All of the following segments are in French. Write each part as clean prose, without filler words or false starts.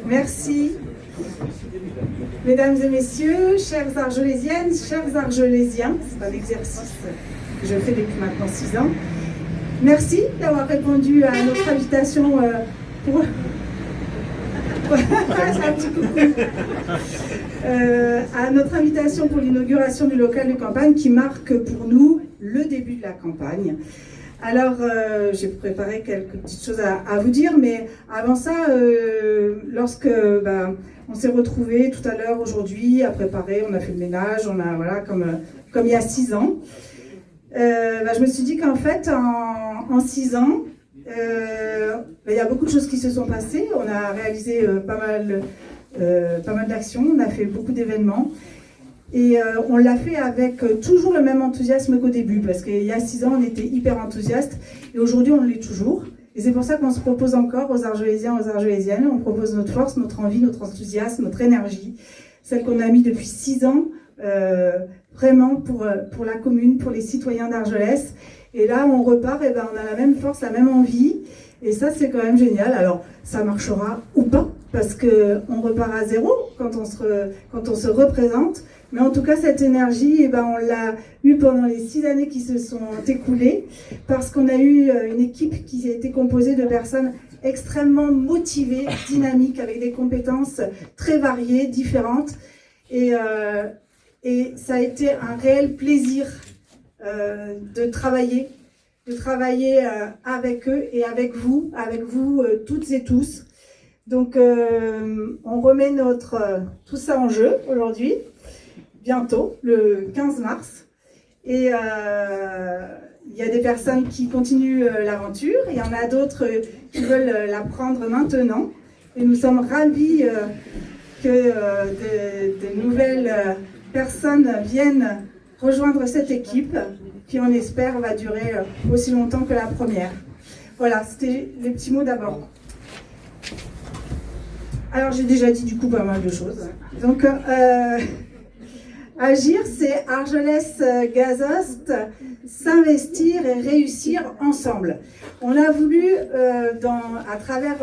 Merci. Mesdames et messieurs, chères Argelésiennes, chers Argelésiens, c'est un exercice que je fais depuis maintenant 6 ans. Merci d'avoir répondu à notre invitation pour... un petit coucou. À notre invitation pour l'inauguration du local de campagne qui marque pour nous le début de la campagne. Alors, j'ai préparé quelques petites choses à vous dire, mais avant ça, lorsque on s'est retrouvés tout à l'heure, aujourd'hui, à préparer, on a fait le ménage, on a, voilà, comme il y a 6 ans, je me suis dit qu'en fait, en 6 ans, il y a beaucoup de choses qui se sont passées. On a réalisé pas mal d'actions, on a fait beaucoup d'événements. Et on l'a fait avec toujours le même enthousiasme qu'au début, parce qu'il y a 6 ans, on était hyper enthousiastes, et aujourd'hui, on l'est toujours. Et c'est pour ça qu'on se propose encore aux Argelésiens, aux Argelésiennes, on propose notre force, notre envie, notre enthousiasme, notre énergie, celle qu'on a mis depuis 6 ans, vraiment pour la commune, pour les citoyens d'Argelès. Et là, on repart, et on a la même force, la même envie, et ça, c'est quand même génial. Alors, ça marchera ou pas, parce qu'on repart à zéro quand on se représente. Mais en tout cas, cette énergie, on l'a eue pendant les 6 années qui se sont écoulées, parce qu'on a eu une équipe qui a été composée de personnes extrêmement motivées, dynamiques, avec des compétences très variées, différentes. Et ça a été un réel plaisir de travailler avec eux et avec vous toutes et tous. Donc, on remet tout ça en jeu aujourd'hui. Bientôt, le 15 mars. Et il y a des personnes qui continuent l'aventure, il y en a d'autres qui veulent la prendre maintenant. Et nous sommes ravis que de nouvelles personnes viennent rejoindre cette équipe qui, on espère, va durer aussi longtemps que la première. Voilà, c'était les petits mots d'abord. Alors, j'ai déjà dit du coup pas mal de choses. Donc, agir, c'est Argelès Gazost, s'investir et réussir ensemble. On a voulu, à travers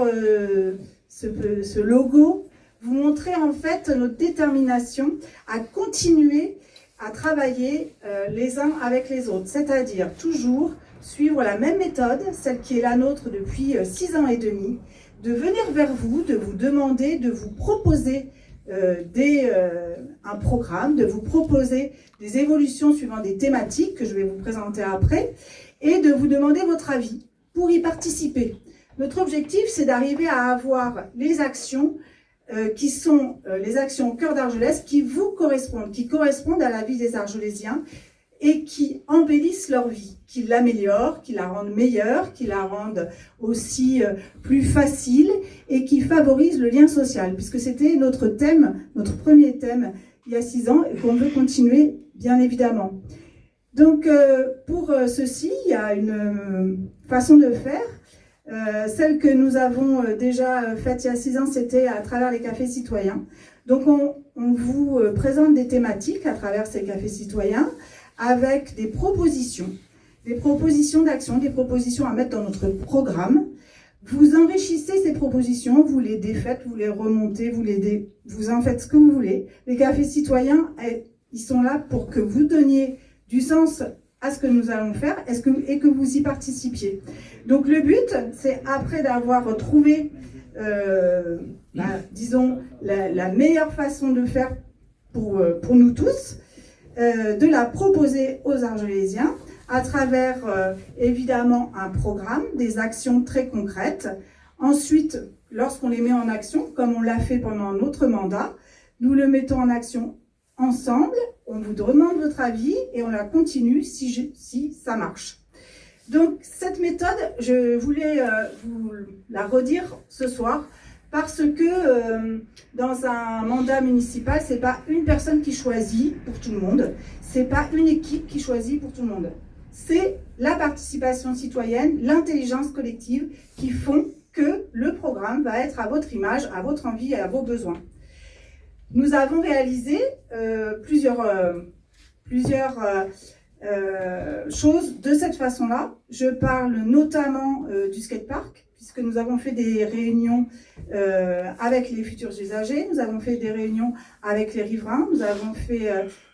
ce logo, vous montrer en fait notre détermination à continuer à travailler les uns avec les autres, c'est-à-dire toujours suivre la même méthode, celle qui est la nôtre depuis 6 ans et demi, de venir vers vous, de vous demander, de vous proposer un programme, de vous proposer des évolutions suivant des thématiques que je vais vous présenter après, et de vous demander votre avis pour y participer. Notre objectif, c'est d'arriver à avoir les actions qui sont les actions au cœur d'Argelès, qui vous correspondent, qui correspondent à la vie des Argelésiens et qui embellissent leur vie, qui l'améliorent, qui la rendent meilleure, qui la rendent aussi plus facile et qui favorisent le lien social, puisque c'était notre thème, notre premier thème il y a 6 ans et qu'on veut continuer bien évidemment. Donc pour ceci, il y a une façon de faire. Celle que nous avons déjà faite il y a 6 ans, c'était à travers les cafés citoyens. Donc on vous présente des thématiques à travers ces cafés citoyens avec des propositions d'action, des propositions à mettre dans notre programme. Vous enrichissez ces propositions, vous les défaites, vous les remontez, vous en faites ce que vous voulez. Les cafés citoyens, ils sont là pour que vous donniez du sens à ce que nous allons faire et que vous y participiez. Donc le but, c'est après d'avoir trouvé, disons, la meilleure façon de faire pour nous tous, de la proposer aux Argelésiens à travers évidemment un programme, des actions très concrètes. Ensuite, lorsqu'on les met en action, comme on l'a fait pendant notre mandat, nous le mettons en action ensemble, on vous demande votre avis et on la continue si ça marche. Donc cette méthode, je voulais vous la redire ce soir parce que dans un mandat municipal, c'est pas une personne qui choisit pour tout le monde, c'est pas une équipe qui choisit pour tout le monde. C'est la participation citoyenne, l'intelligence collective qui font que le programme va être à votre image, à votre envie et à vos besoins. Nous avons réalisé plusieurs choses de cette façon-là. Je parle notamment du skatepark, puisque nous avons fait des réunions avec les futurs usagers, nous avons fait des réunions avec les riverains, nous avons fait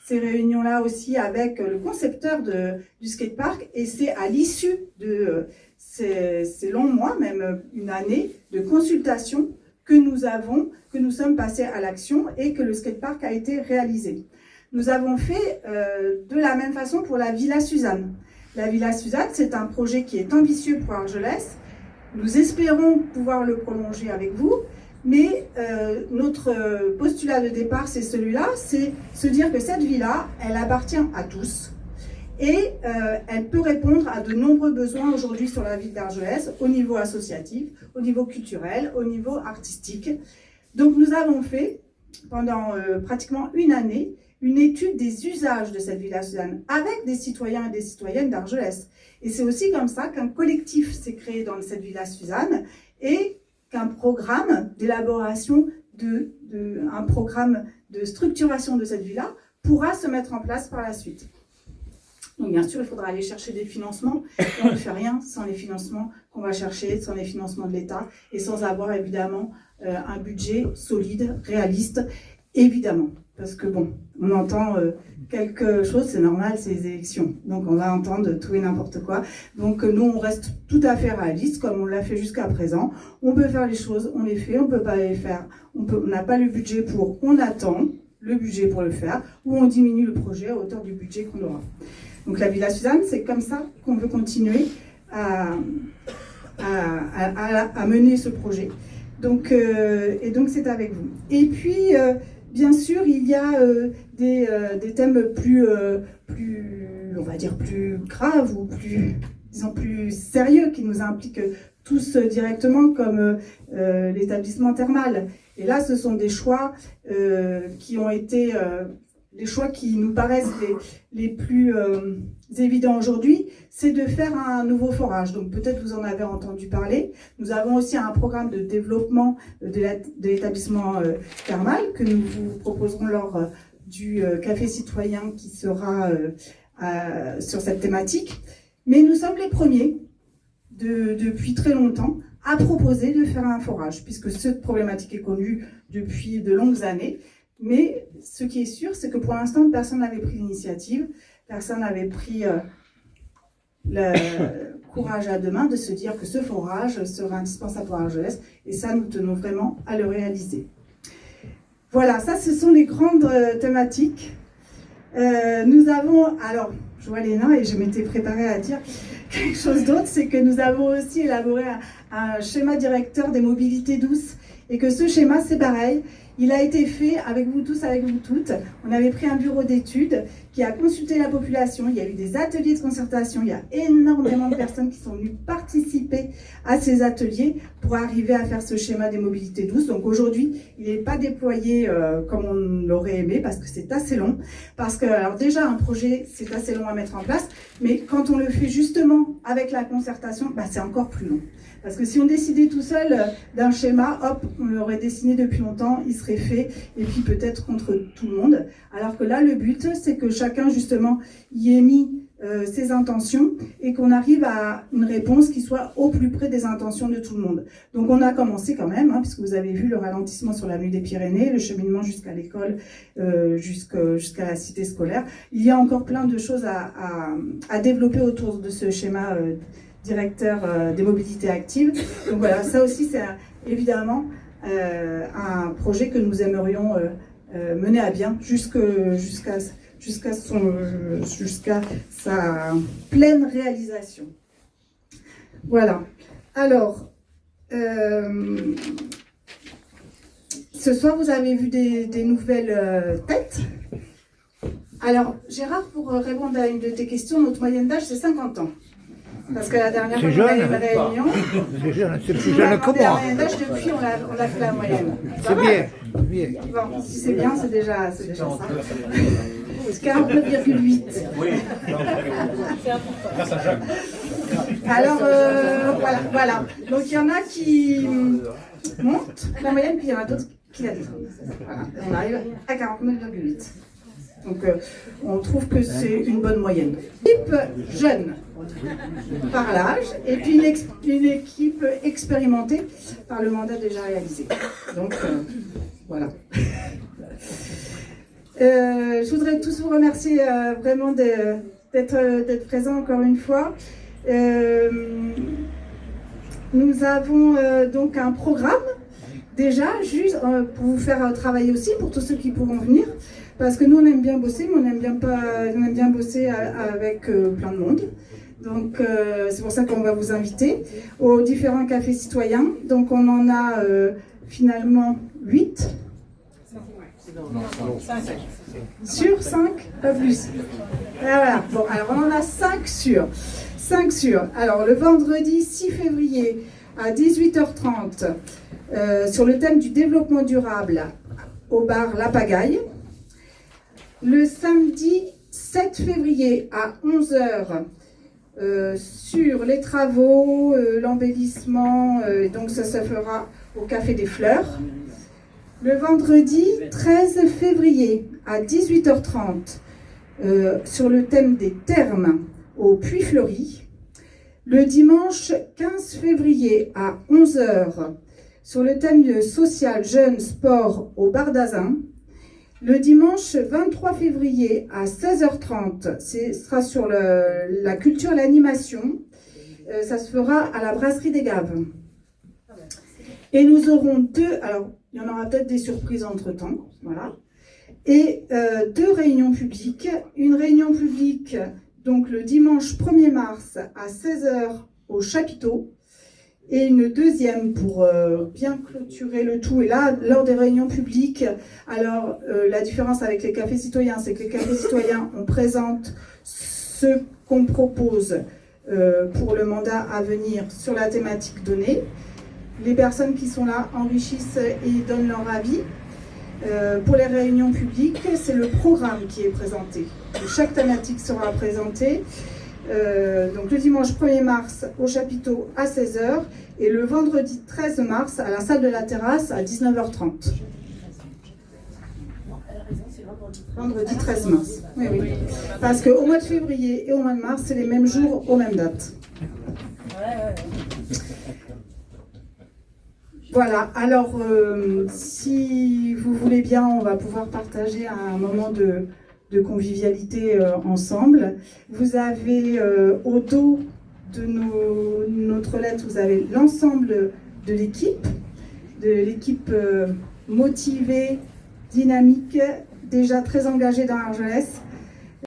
ces réunions-là aussi avec le concepteur du skatepark, et c'est à l'issue de ces longs mois, même une année, de consultation que nous sommes passés à l'action et que le skatepark a été réalisé. Nous avons fait de la même façon pour la Villa Suzanne. La Villa Suzanne, c'est un projet qui est ambitieux pour Argelès. Nous espérons pouvoir le prolonger avec vous, mais notre postulat de départ, c'est celui-là, c'est se dire que cette villa, elle appartient à tous et elle peut répondre à de nombreux besoins aujourd'hui sur la ville d'Argelès, au niveau associatif, au niveau culturel, au niveau artistique. Donc nous avons fait, pendant pratiquement une année, une étude des usages de cette Villa Suzanne avec des citoyens et des citoyennes d'Argelès. Et c'est aussi comme ça qu'un collectif s'est créé dans cette Villa Suzanne et qu'un programme d'élaboration, un programme de structuration de cette villa pourra se mettre en place par la suite. Donc bien sûr, il faudra aller chercher des financements. Et on ne fait rien sans les financements qu'on va chercher, sans les financements de l'État et sans avoir évidemment un budget solide, réaliste, évidemment. Parce que bon, on entend quelque chose, c'est normal, c'est les élections. Donc on va entendre tout et n'importe quoi. Donc nous, on reste tout à fait réaliste, comme on l'a fait jusqu'à présent. On peut faire les choses, on les fait, on peut pas les faire. On n'a pas le budget pour, on attend le budget pour le faire, ou on diminue le projet à hauteur du budget qu'on aura. Donc la Villa Suzanne, c'est comme ça qu'on veut continuer à mener ce projet. Donc, et donc c'est avec vous. Et puis, bien sûr, il y a des thèmes plus, on va dire, plus graves ou plus, disons, plus sérieux qui nous impliquent tous directement, comme l'établissement thermal. Et là, ce sont des choix qui ont été les choix qui nous paraissent les plus évidents aujourd'hui, c'est de faire un nouveau forage. Donc peut-être vous en avez entendu parler. Nous avons aussi un programme de développement de l'établissement thermal que nous vous proposerons lors du café citoyen qui sera sur cette thématique. Mais nous sommes les premiers depuis très longtemps à proposer de faire un forage, puisque cette problématique est connue depuis de longues années. Mais ce qui est sûr, c'est que pour l'instant, personne n'avait pris l'initiative, personne n'avait pris le courage à deux mains de se dire que ce forage sera indispensable pour Argelès, et ça, nous tenons vraiment à le réaliser. Voilà, ça, ce sont les grandes thématiques. Nous avons, alors, je vois Léna et je m'étais préparée à dire quelque chose d'autre, c'est que nous avons aussi élaboré un schéma directeur des mobilités douces, et que ce schéma, c'est pareil. Il a été fait avec vous tous, avec vous toutes. On avait pris un bureau d'études qui a consulté la population. Il y a eu des ateliers de concertation. Il y a énormément de personnes qui sont venues participer à ces ateliers pour arriver à faire ce schéma des mobilités douces. Donc aujourd'hui, il n'est pas déployé comme on l'aurait aimé parce que c'est assez long. Parce que, alors déjà, un projet, c'est assez long à mettre en place. Mais quand on le fait justement avec la concertation, bah, c'est encore plus long. Parce que si on décidait tout seul d'un schéma, hop, on l'aurait dessiné depuis longtemps, il serait fait, et puis peut-être contre tout le monde. Alors que là, le but, c'est que chacun, justement, y ait mis ses intentions, et qu'on arrive à une réponse qui soit au plus près des intentions de tout le monde. Donc on a commencé quand même, puisque vous avez vu le ralentissement sur l'avenue des Pyrénées, le cheminement jusqu'à l'école, jusqu'à la cité scolaire. Il y a encore plein de choses à développer autour de ce schéma directeur des mobilités actives. Donc voilà, ça aussi c'est évidemment un projet que nous aimerions mener à bien jusqu'à sa pleine réalisation. Voilà. Alors, ce soir vous avez vu des nouvelles têtes. Alors, Gérard, pour répondre à une de tes questions, notre moyenne d'âge c'est 50 ans. Parce que la dernière fois qu'on a eu une réunion, c'est jeune, c'est plus jeune que moi. La moyenne d'âge, depuis, on a fait la moyenne. C'est bien, bien. Bon, si c'est bien, c'est déjà ça. C'est 49,8. Oui. Grâce à Jacques. Alors, voilà. Donc, il y en a qui montent la moyenne, puis il y en a d'autres qui la descendent. Voilà. On arrive à 49,8. Donc on trouve que c'est une bonne moyenne. Équipe jeune par l'âge et puis une équipe expérimentée par le mandat déjà réalisé. Donc voilà. Je voudrais tous vous remercier vraiment d'être présents encore une fois. Nous avons donc un programme déjà, juste pour vous faire travailler aussi, pour tous ceux qui pourront venir, parce que nous on aime bien bosser, mais on aime bien bosser avec plein de monde. Donc c'est pour ça qu'on va vous inviter aux différents cafés citoyens. Donc on en a finalement 8. Sur 5, pas plus. Voilà. Bon, alors on en a 5 sûrs. 5 sûrs. Alors le vendredi 6 février à 18h30 sur le thème du développement durable au bar La Pagaille. Le samedi 7 février à 11h sur les travaux, l'embellissement, donc ça se fera au Café des Fleurs. Le vendredi 13 février à 18h30 sur le thème des thermes au Puy-Fleury. Le dimanche 15 février à 11h sur le thème social, jeunes, sport au Bar d'Azun. Le dimanche 23 février à 16h30, ce sera sur la culture, l'animation. Ça se fera à la Brasserie des Gaves. Et nous aurons alors il y en aura peut-être des surprises entre-temps, voilà. Et 2 réunions publiques. Une réunion publique, donc le dimanche 1er mars à 16h au Chapiteau. Et une deuxième pour bien clôturer le tout. Et là, lors des réunions publiques, alors la différence avec les cafés citoyens, c'est que les cafés citoyens, on présente ce qu'on propose pour le mandat à venir sur la thématique donnée. Les personnes qui sont là enrichissent et donnent leur avis. Pour les réunions publiques, c'est le programme qui est présenté. Chaque thématique sera présentée. Donc le dimanche 1er mars au Chapiteau à 16h et le vendredi 13 mars à la salle de la terrasse à 19h30. Vendredi 13 mars. Oui, oui. Parce qu'au mois de février et au mois de mars, c'est les mêmes jours aux mêmes dates. Voilà, alors si vous voulez bien, on va pouvoir partager un moment de convivialité ensemble. Vous avez au dos de notre lettre, vous avez l'ensemble de l'équipe motivée, dynamique, déjà très engagée dans l'Argelès.